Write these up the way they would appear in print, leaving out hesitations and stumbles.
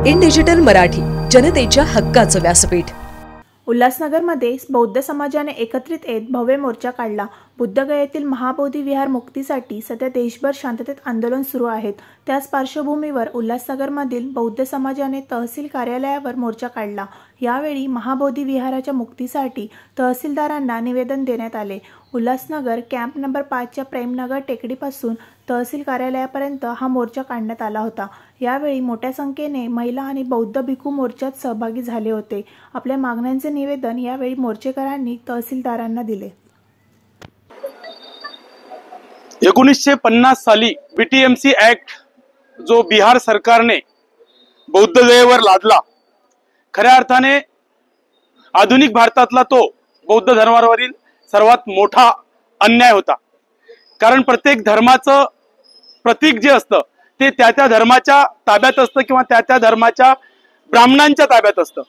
In digital Marathi, जनतेच्या हक्काचं व्यासपीठ। उल्हासनगरमध्ये बौद्ध समाजाने एकत्रित येत भव्य मोर्चा काढला। बुद्धगयेतील महाबोधी विहार मुक्तीसाठी सध्या देशभर शांततेत आंदोलन सुरू आहेत। त्याच पार्श्वभूमीवर उल्हासनगरमधील बौद्ध समाजाने तहसील कार्यालयावर मोर्चा काढला। यावेळी महाबोधी विहाराच्या मुक्तीसाठी तहसीलदारांना निवेदन देण्यात आले। उल्हासनगर कॅम्प नंबर 5 च्या प्रेमनगर टेकडीपासून तहसील कार्यालयापर्यंत हा मोर्चा काढण्यात आला होता। यावेळी मोठ्या संख्येने महिला आणि बौद्ध भिक्खू मोर्चात सहभागी झाले होते। आपल्या मागण्यांचे निवेदन यावेळी मोर्चेकरांनी तहसीलदारांना दिले। 1950 साली बीटीएमसी ऍक्ट जो बिहार सरकारने बौद्ध गयेवर लादला, खऱ्या अर्थाने आधुनिक भारतातला तो बौद्ध धर्मावरील सर्वात मोठा अन्याय होता। कारण प्रत्येक धर्माचं प्रतीक जे असतं ते त्या धर्माच्या ताब्यात असतं किंवा त्या धर्माच्या ब्राह्मणांच्या ताब्यात असतं।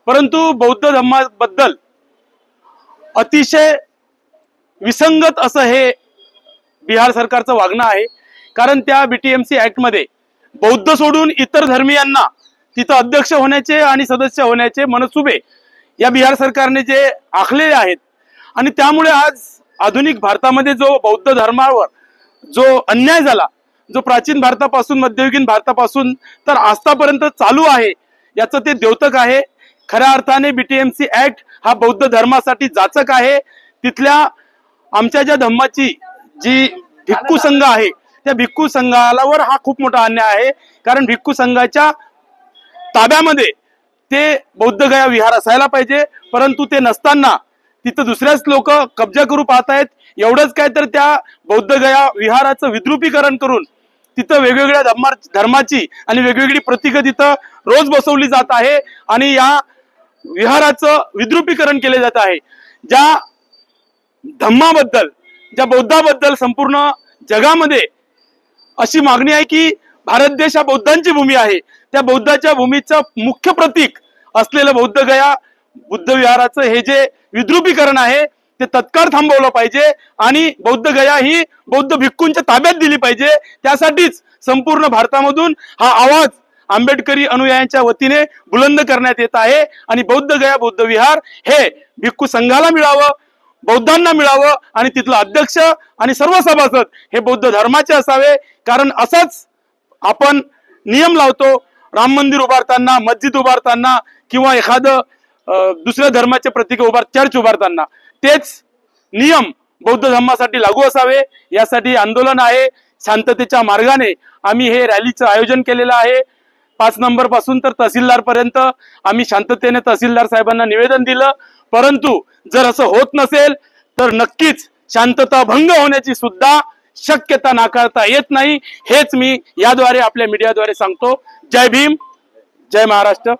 परंतु बौद्ध धर्माबद्दल अतिशय विसंगत असं हे बिहार सरकारचं वागणं आहे। कारण त्या बीटीएमसी ऍक्ट मध्ये बौद्ध सोडून इतर धर्मीयांना तिथं अध्यक्ष होण्याचे आणि सदस्य होण्याचे मनसुबे या बिहार सरकारने जे आखलेले आहेत, आणि त्यामुळे आज आधुनिक भारतामध्ये जो बौद्ध धर्मावर जो अन्याय झाला, जो प्राचीन भारतापासून मध्ययुगीन भारतापासून तर आजतापर्यंत चालू आहे, याचं ते द्योतक आहे। खऱ्या अर्थाने बीटीएमसी ऍक्ट हा बौद्ध धर्मासाठी जाचक आहे। तिथल्या आमच्या ज्या धम्माची जी भिक्खू संघ आहे त्या भिक्खू संघावर हा खूप मोठा अन्याय आहे। कारण भिक्खू संघाच्या ताब्यामध्ये ते बौद्ध गया विहार असायला पाहिजे, परंतु ते नसताना तिथं दुसऱ्याच लोक कब्जा करू पाहतायत। एवढंच काय तर त्या बौद्ध गया विहाराचं विद्रुपीकरण करून तिथं वेगवेगळ्या धर्माची आणि वेगवेगळी प्रतीकं तिथं रोज बसवली जात आहे आणि या विहाराचं विद्रुपीकरण केले जात आहे। ज्या धम्माबद्दल, ज्या बौद्धाबद्दल संपूर्ण जगामध्ये अशी मागणी आहे की भारत देश हा बौद्धांची भूमी आहे, त्या बौद्धाच्या भूमीचं मुख्य प्रतीक असलेलं बौद्ध गया बुद्ध विहाराचं हे जे विद्रुपीकरण आहे ते तत्काळ थांबवलं पाहिजे आणि बौद्ध गया ही बौद्ध भिक्खूंच्या ताब्यात दिली पाहिजे। त्यासाठीच संपूर्ण भारतामधून हा आवाज आंबेडकरी अनुयायांच्या वतीने बुलंद करण्यात येत आहे आणि बौद्ध गया बौद्ध विहार हे भिक्खू संघाला मिळावं, बौद्धांना मिळावं आणि तिथला अध्यक्ष आणि सर्व सभासद हे बौद्ध धर्माचे असावे। कारण असाच आपण नियम लावतो राम मंदिर उभारताना, मस्जिद उभारताना किंवा एखादं दुसऱ्या धर्माचे प्रतीक चर्च उभारताना, तेच नियम बौद्ध धर्मासाठी लागू असावे। यासाठी आंदोलन आहे, शांततेच्या मार्गाने आम्ही हे रॅलीचं आयोजन केलेलं आहे। 5 नंबर पासून तर तहसीलदार पर्यंत आम्ही शांततेने तहसीलदार साहेबांना निवेदन दिलं, परंतु जर असं होत नसेल तर नक्कीच शांतता भंग होण्याची सुद्धा शक्यता नाकारता येत नाही। हेच मी याद्वारे आपल्या मीडियाद्वारे सांगतो। जय भीम, जय महाराष्ट्र।